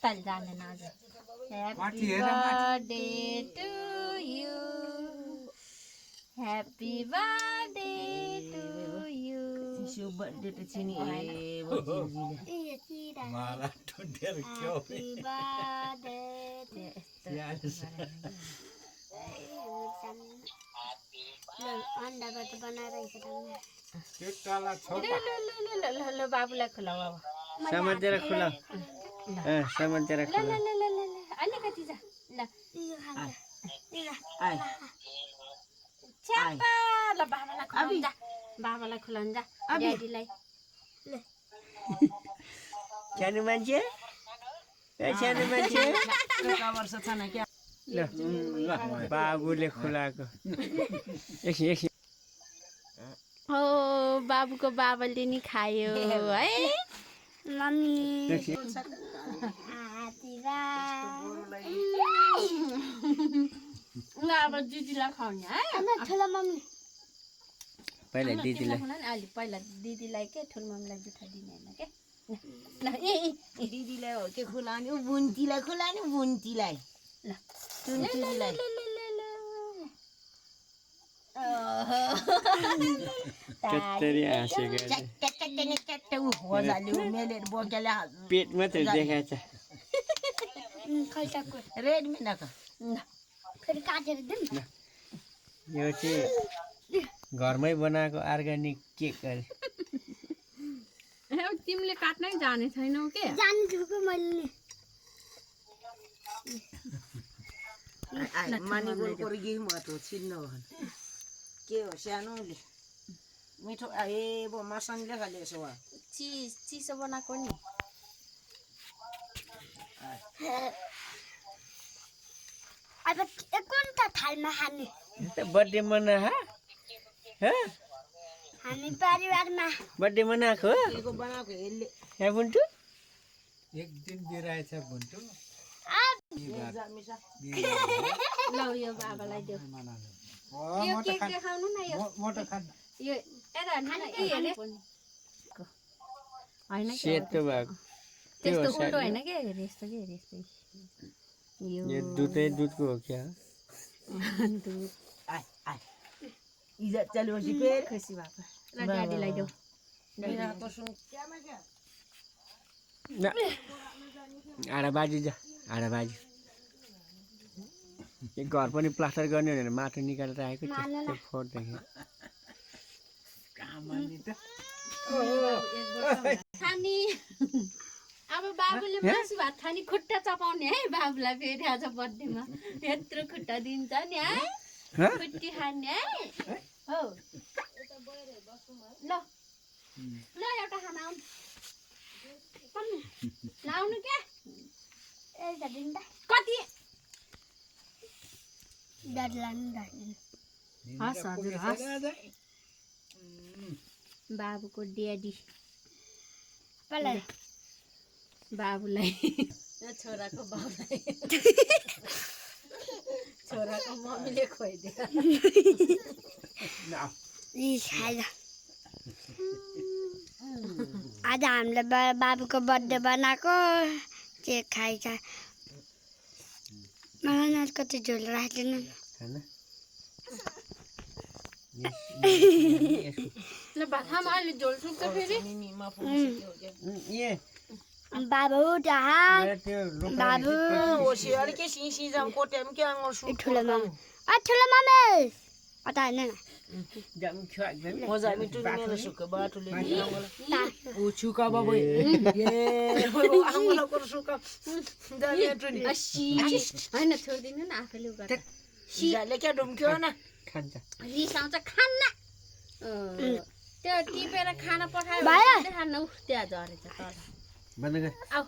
ताल जान्दैन आज happy birthday to you happy birthday to you शिशु बर्थडे त छिनी ए बच्चीले माला टुटेर क्यों ह्याप्पी बर्थडे अन्डाबाट बनाएर ल बाबुलाई खुला बाबा समातेर खुला समातेर ल ल ल ल ल अलिकति जा ल आइ छ्यापा ल बाबालाई खुलाउन जा बाबालाई खुलाउन जा ड्याडीलाई सानो मान्छे सानो मान्छे कता वर्ष छैन क्या ल बाबुले खुलाएको एकछिन हो बाबुको बाबाले नि खायो है मम्मी अब दिदीलाई खुवाउने है ठुलो मम्मी पहिला दिदीलाई अलि पहिला दिदीलाई के ठुलो मम्मीलाई जुठा दिने होइन के ल दिदीलाई हो के खुलाउने बुन्तीलाई खुलाउने बुन्तीलाई ल टुनटुनीलाई कत्तरी हाँसेको च्याट्टे मजाले मेलेर बोकेले पेट मात्रै देखाएछ रेडमी नका फेरि काटेर दिउँ यो चाहिँ घरमै बनाएको अर्ग्यानिक केक अरे तिमीले काट्नै जाने छैनौ के जान्छु कि मैले मानी गोलको गिफ मात्र छिन्न हो के हो सानोले मिठो ए बो मसनले खाले यसो चिसो बनाएको नि अब कुन त थालमा खाने बर्थडे मना हामी परिवारमा बर्थडे मनाएको हो केको बनाएको हेलले यहाँ बुन्टु एक दिन बिराएछ भुन्टु ल यो बाबालाई देऊ यो केक देखाउनु न यो मोटो खान यो यता हैन सेतो भएको त्यस्तो उल्टो हैन के यस्तो के यस्तो यो दुधको हो क्या दुध आइ आइ इज्जत चलेपछि फेरि खुसी भएको ल ड्याडीलाई देऊ बिराको सुन क्यामा क्या आडा बाजी जा आडा बाजी यो घर पनि प्लास्टर गर्ने भनेर माटो निकालेर आएको त्यो फोर्दाखेरि खानी अब बाबुले मासु भात खानी खुट्टा चपाउने है बाबुलाई फेरि आज बर्थडेमा यत्रो खुट्टा दिन्छ नि है खुट्टी खाने है हो ल ल एउटा खाना आउनु लाउनु क्या एउटा दिन त कति हस् हजुर हस् बाबुको ड्याडी बाबुलाई छोराको बाबुलाई छोराको मम्मीले खुवाइदियो आज हामीले बाबुको बर्थडे बनाएको केक खाइछ मलाई कति झोल राखिदिनु ल भातमा अहिले झोल सुक्छ फेरि बाबु बाबु होसियार के सिसी जाम कोटेम के आंगो सु ठुलो मामे अता हैन मजा मिठो मेरो सुक बाटुले ओ छुका बाबु ए आंगो को सुक दाले टुनी हैन छोड्दिनु न आफैले उगा सिजाले के डुम्क्यो न खान्छ रिसाउँछ खान्न त्यो टिपेर खाना पठायो भने खान्न त्यहाँ झरेछ तल बन्द गर आऊ